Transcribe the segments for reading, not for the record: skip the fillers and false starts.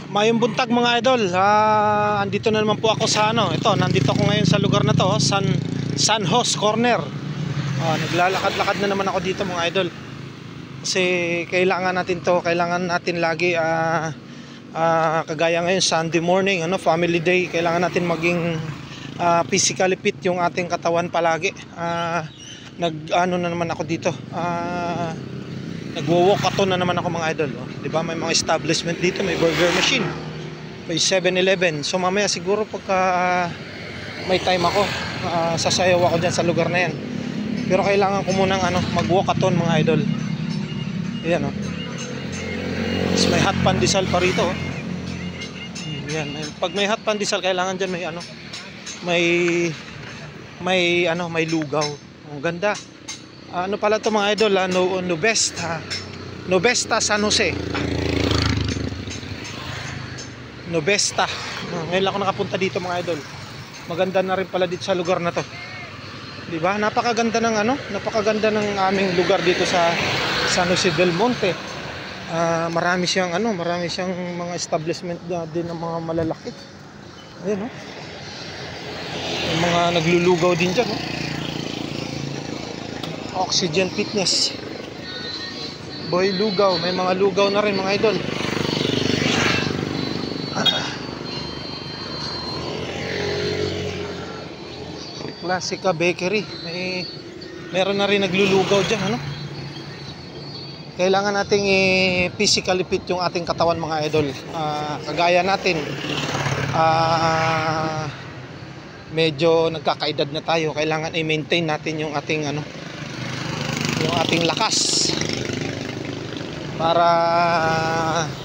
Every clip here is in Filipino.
Mayong buntag mga idol. Andito na naman po ako sa nandito ako ngayon sa lugar na to, San Jose Corner. Naglalakad-lakad na naman ako dito mga idol. Kasi kailangan natin lagi kagaya ngayon Sunday morning, family day, kailangan natin maging physically fit yung ating katawan palagi. Na naman ako dito. Nagwo-walkathon na naman ako mga idol. Di ba? May mga establishment dito, may burger machine, may 7-Eleven. So mamaya siguro pagka may time ako, sasayaw ako dyan sa lugar na yan. Pero kailangan ko munang mag-walkathon mga idol. Ayan Tapos may hot pandesal pa rito. Ayan. Pag may hot pandesal, kailangan dyan may lugaw. Ang ganda. Ano pala to mga idol, Nobesta San Jose. Nobesta. Ngayon lang ako nakapunta dito mga idol. Maganda na rin pala dito sa lugar na to. 'Di ba? Napakaganda ng aming lugar dito sa San Jose del Monte. Marami siyang mga establishment din ng mga malalaki. Ayun May mga naglulugaw din diyan, Oxygen Fitness, Boy Lugaw, may mga lugaw na rin mga idol. Classica Bakery, meron na rin naglulugaw dyan. Kailangan nating physically fit yung ating katawan mga idol. Kagaya natin, medyo nagkakaedad na tayo, kailangan i-maintain natin yung ating ating lakas para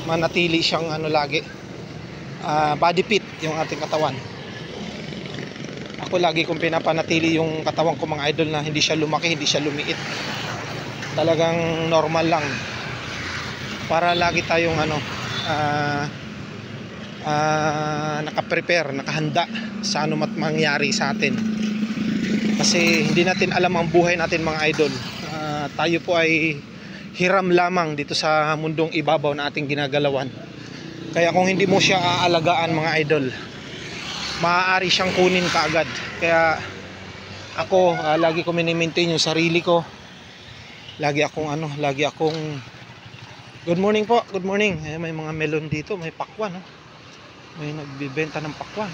manatili siyang lagi body fit yung ating katawan. Ako lagi kong pinapanatili yung katawan ko mga idol na hindi siya lumaki, hindi siya lumiit. Talagang normal lang para lagi tayong naka-prepare, nakahanda sa anumat mangyari sa atin. Kasi hindi natin alam ang buhay natin mga idol. Tayo po ay hiram lamang dito sa mundong ibabaw na ating ginagalawan. Kaya kung hindi mo siya aalagaan mga idol, maaari siyang kunin kaagad. Kaya ako lagi ko mini-maintain yung sarili ko. Lagi akong good morning po, good morning. May mga melon dito, may pakwan, may nagbibenta ng pakwan.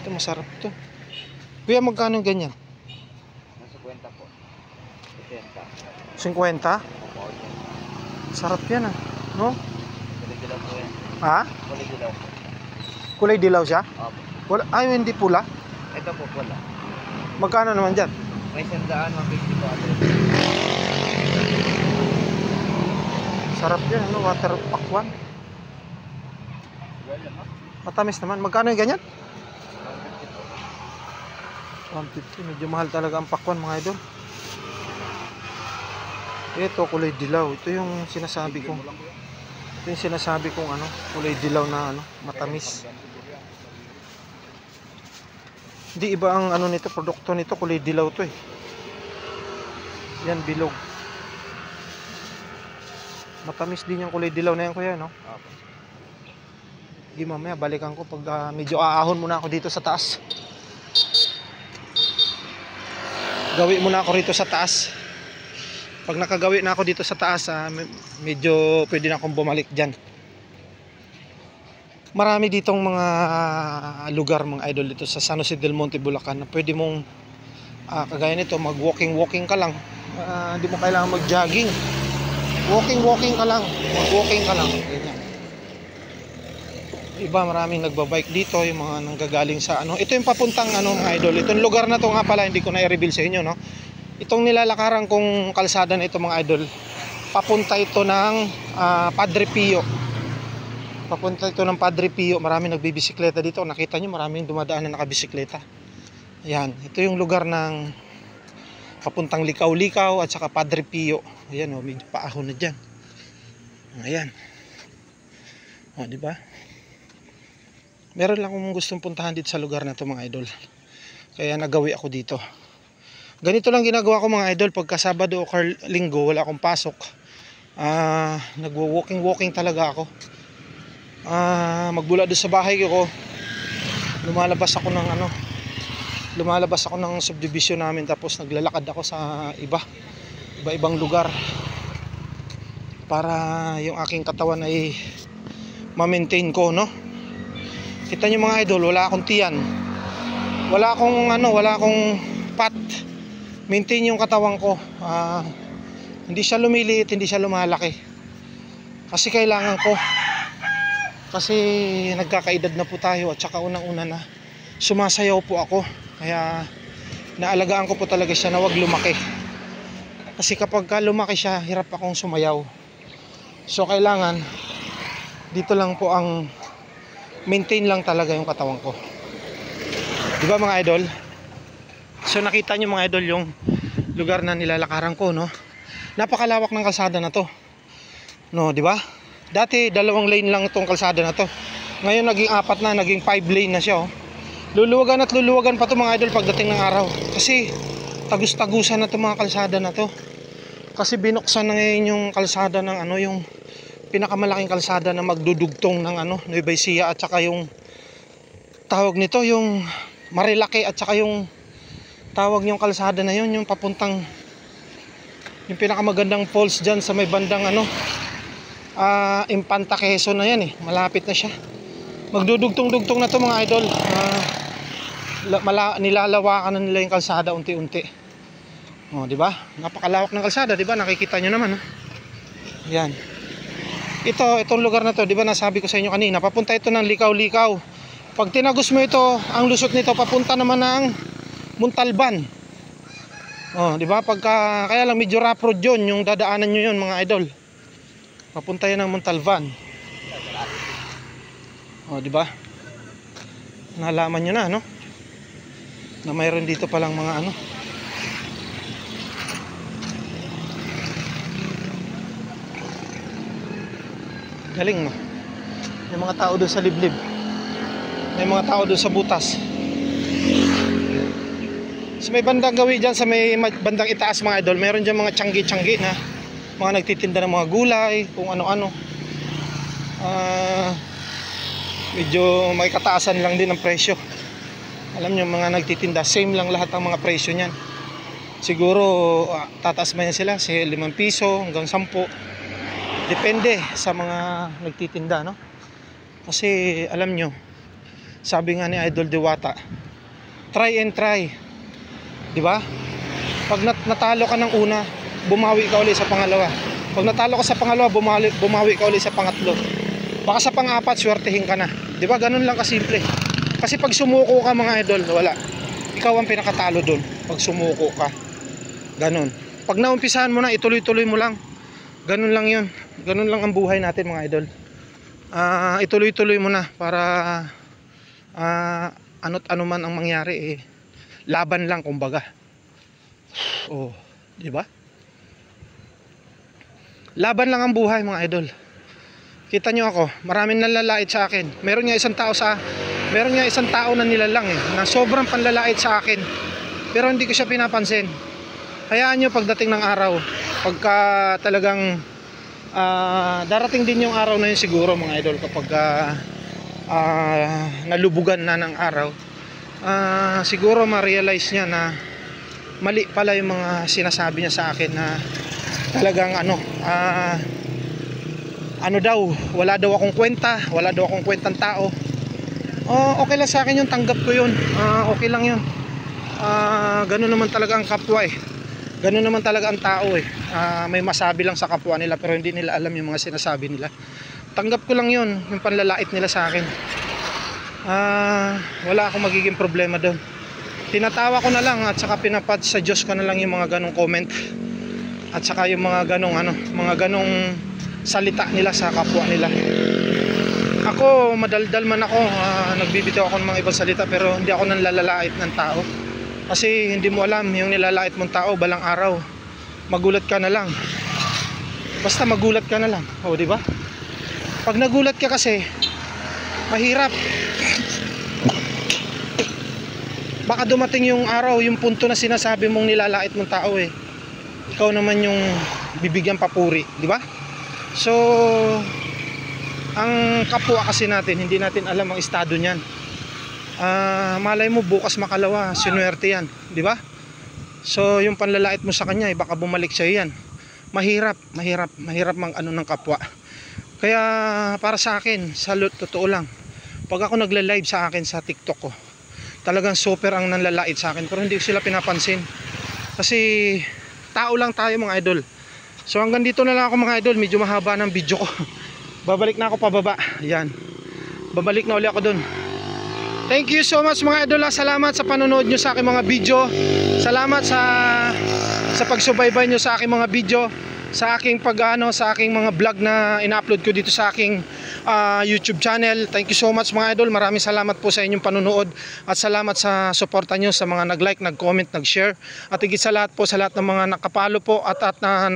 Ito masarap to. Kuya, magkano ganyan? 50 po. 50? Sarap yan no? Kulay dilaw po yan. Ha? Kulay dilaw po. Kulay dilaw siya? Opo. Ay, hindi pula. Ito po pula. Magkano naman dyan? May 100, 150 po. Sarap yan, water pakwan. Matamis naman. Magkano yung ganyan? 150. Medyo mahal talaga ang pakwan mga idol. Ito kulay dilaw. Ito yung sinasabi kong kulay dilaw na matamis. Hindi iba ang nito, produkto nito, kulay dilaw to Yan, bilog. Matamis din yung kulay dilaw na yan kuya, Opo. Di mamaya balikan ko pag medyo aahon muna ako dito sa taas. Gawi muna ako rito sa taas. Pag nakagawi na ako dito sa taas, medyo pwede na akong bumalik dyan. Marami ditong mga lugar mga idol dito sa San Jose del Monte, Bulacan na pwede mong kagaya nito, mag-walking ka lang. Hindi mo kailangan mag-jogging. Walking ka lang. Mag-walking ka lang. Ganyan. Iba, maraming nagbabike dito, yung mga nanggagaling sa ito yung papuntang mga idol. Itong lugar na to nga pala, hindi ko na i-reveal sa inyo, Itong nilalakaran kong kalsada na ito mga idol, papunta ito ng Padre Pio. Papunta ito ng Padre Pio. Maraming nagbibisikleta dito. Nakita nyo, maraming dumadaan na nakabisikleta. Ayan, ito yung lugar ng papuntang Likaw-Likaw at saka Padre Pio. Ayan medyo paahon na dyan. Ayan. Di ba? Meron lang akong gustong puntahan dito sa lugar na to mga idol. Kaya nagawi ako dito. Ganito lang ginagawa ko mga idol pagka Sabado o Linggo wala akong pasok. Nagwo-walking talaga ako. Magmula doon sa bahay ko, lumalabas ako ng subdivision namin, tapos naglalakad ako sa iba-ibang lugar para yung aking katawan ay ma-maintain ko, no? Kita nyo mga idol, wala akong tiyan, wala akong fat. Maintain yung katawan ko. Hindi siya lumiliit, hindi siya lumalaki, kasi kailangan ko, kasi nagkakaedad na po tayo, at saka unang-una na sumasayaw po ako, kaya naalagaan ko po talaga siya na wag lumaki, kasi kapag lumaki siya, hirap akong sumayaw. So kailangan dito lang po ang maintain lang talaga yung katawan ko, di ba mga idol? So nakita nyo mga idol yung lugar na nilalakaran ko, no? Napakalawak ng kalsada na to, no, di ba? Dati 2 lane lang itong kalsada na to, ngayon naging 4 na, naging 5 lane na siya, oh. Luluwagan at luluwagan pa to mga idol pagdating ng araw, kasi tagus-tagusan na to mga kalsada na to, kasi binuksan na ngayon yung kalsada ng yung pinakamalaking kalsada na magdudugtong ng Nueva Ecija, at saka yung tawag nito, yung Marilaki, at saka yung tawag yung kalsada na yun, yung papuntang yung pinakamagandang falls dyan sa may bandang Infanta Quezon na yan, malapit na siya. Magdudugtong-dugtong na to mga idol. Nilalawakan na nila yung kalsada unti-unti. Di ba? Napakalawak ng kalsada, di ba? Nakikita nyo naman, yan. Itong lugar na to, di ba, nasabi ko sa inyo kanina, papunta ito ng Likaw-Likaw. Pag tinagos mo ito, ang lusot nito papunta naman ng Montalban. Di ba? Kaya lang medyo rough road yun, yung dadaanan nyo yun mga idol. Papunta yan ng Montalban. Di ba? Nalaman nyo na, no? Na mayroon dito palang mga galing, no? May mga tao doon sa liblib. May mga tao doon sa butas. Sa may bandang gawi dyan, sa may bandang itaas mga idol, mayroon dyan mga tiyanggi-tiyanggi na mga nagtitinda ng mga gulay, kung ano-ano. Medyo may kataasan lang din ang presyo. Alam nyo, mga nagtitinda, same lang lahat ang mga presyo nyan. Siguro tataas man yan sila sa 5 piso hanggang 10. Depende sa mga nagtitinda, no? Kasi alam nyo, sabi nga ni Idol Diwata, try and try, di ba? Pag natalo ka ng una, bumawi ka ulit sa pangalawa. Pag natalo ka sa pangalawa, bumawi ka ulit sa pangatlo. Baka sa pang-4, swertehin ka na. Di ba? Ganun lang kasimple. Kasi pag sumuko ka mga idol, wala. Ikaw ang pinakatalo doon. Pag sumuko ka, ganun. Pag naumpisahan mo na, ituloy-tuloy mo lang. Ganun lang yun. Ganun lang ang buhay natin mga idol. Ituloy-tuloy mo na para ano't ano man ang mangyari, laban lang kumbaga. Di ba? Laban lang ang buhay mga idol. Kita nyo ako, maraming nalalait sa akin. Meron nga isang tao na nilalang na sobrang panlalait sa akin. Pero hindi ko siya pinapansin. Hayaan nyo pagdating ng araw, pagka talagang darating din yung araw na yun siguro mga idol, kapag nalubugan na ng araw, siguro ma-realize niya na mali pala yung mga sinasabi niya sa akin, na talagang wala daw akong kwenta, wala daw akong kwentang tao. Okay lang sa akin yun, tanggap ko yun, okay lang yun. Ganun naman talaga ang kapwa ganun naman talaga ang tao may masabi lang sa kapwa nila, pero hindi nila alam yung mga sinasabi nila. Tanggap ko lang yun, yung panlalait nila sa akin. Wala akong magiging problema doon. Tinatawa ko na lang, at saka pinapad sa Diyos ko na lang yung mga ganong comment, at saka yung mga ganong salita nila sa kapwa nila. Ako, madaldal man ako, nagbibitaw ako ng mga ibang salita, pero hindi ako nanlalalait ng tao. Kasi hindi mo alam, yung nilalait mong tao, balang araw magulat ka na lang. Basta magulat ka na lang, di ba? Pag nagulat ka kasi, mahirap. Baka dumating yung araw, yung punto na sinasabi mong nilalait mong tao, ikaw naman yung bibigyan papuri, di ba? So Ang kapwa kasi natin, hindi natin alam ang estado niyan. Malay mo bukas makalawa, sinuwerte yan, di ba? So yung panlalait mo sa kanya, baka bumalik siya yan. Mahirap mang ano ng kapwa. Kaya para sa akin, salute, totoo lang. Pag ako nagla-live sa akin sa TikTok ko, talagang super ang nanlalait sa akin, pero hindi ko sila pinapansin. Kasi tao lang tayo mga idol. So hanggang dito na lang ako mga idol, medyo mahaba ng video ko. Babalik na ako pababa. Yan. Babalik na uli ako dun. Thank you so much mga idol. Salamat sa panonood nyo sa aking mga video. Salamat sa pagsubaybay nyo sa aking mga video, sa aking sa aking mga vlog na ina-upload ko dito sa aking YouTube channel. Thank you so much mga idol. Maraming salamat po sa inyong panonood at salamat sa suporta nyo sa mga nag-like, nag-comment, nag-share, at higit sa lahat po sa lahat ng mga nakapalo po at na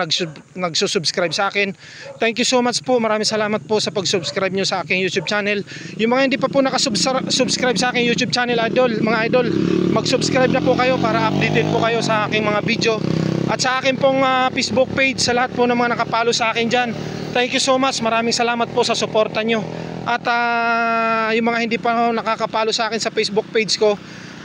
nagsusubscribe sa akin. Thank you so much po. Maraming salamat po sa pag-subscribe nyo sa aking YouTube channel. Yung mga hindi pa po nakasubscribe sa aking YouTube channel mga idol, mag-subscribe na po kayo para updated po kayo sa aking mga video. At sa akin pong Facebook page, sa lahat po ng mga nakapalo sa akin dyan, thank you so much. Maraming salamat po sa suporta nyo. At yung mga hindi pa nakakapalo sa akin sa Facebook page ko,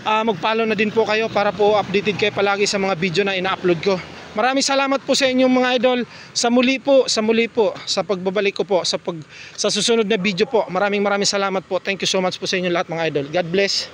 mag-follow na din po kayo para po updated kayo palagi sa mga video na ina-upload ko. Maraming salamat po sa inyong mga idol. Sa muli po sa pagbabalik ko po sa susunod na video po. Maraming salamat po. Thank you so much po sa inyo lahat mga idol. God bless.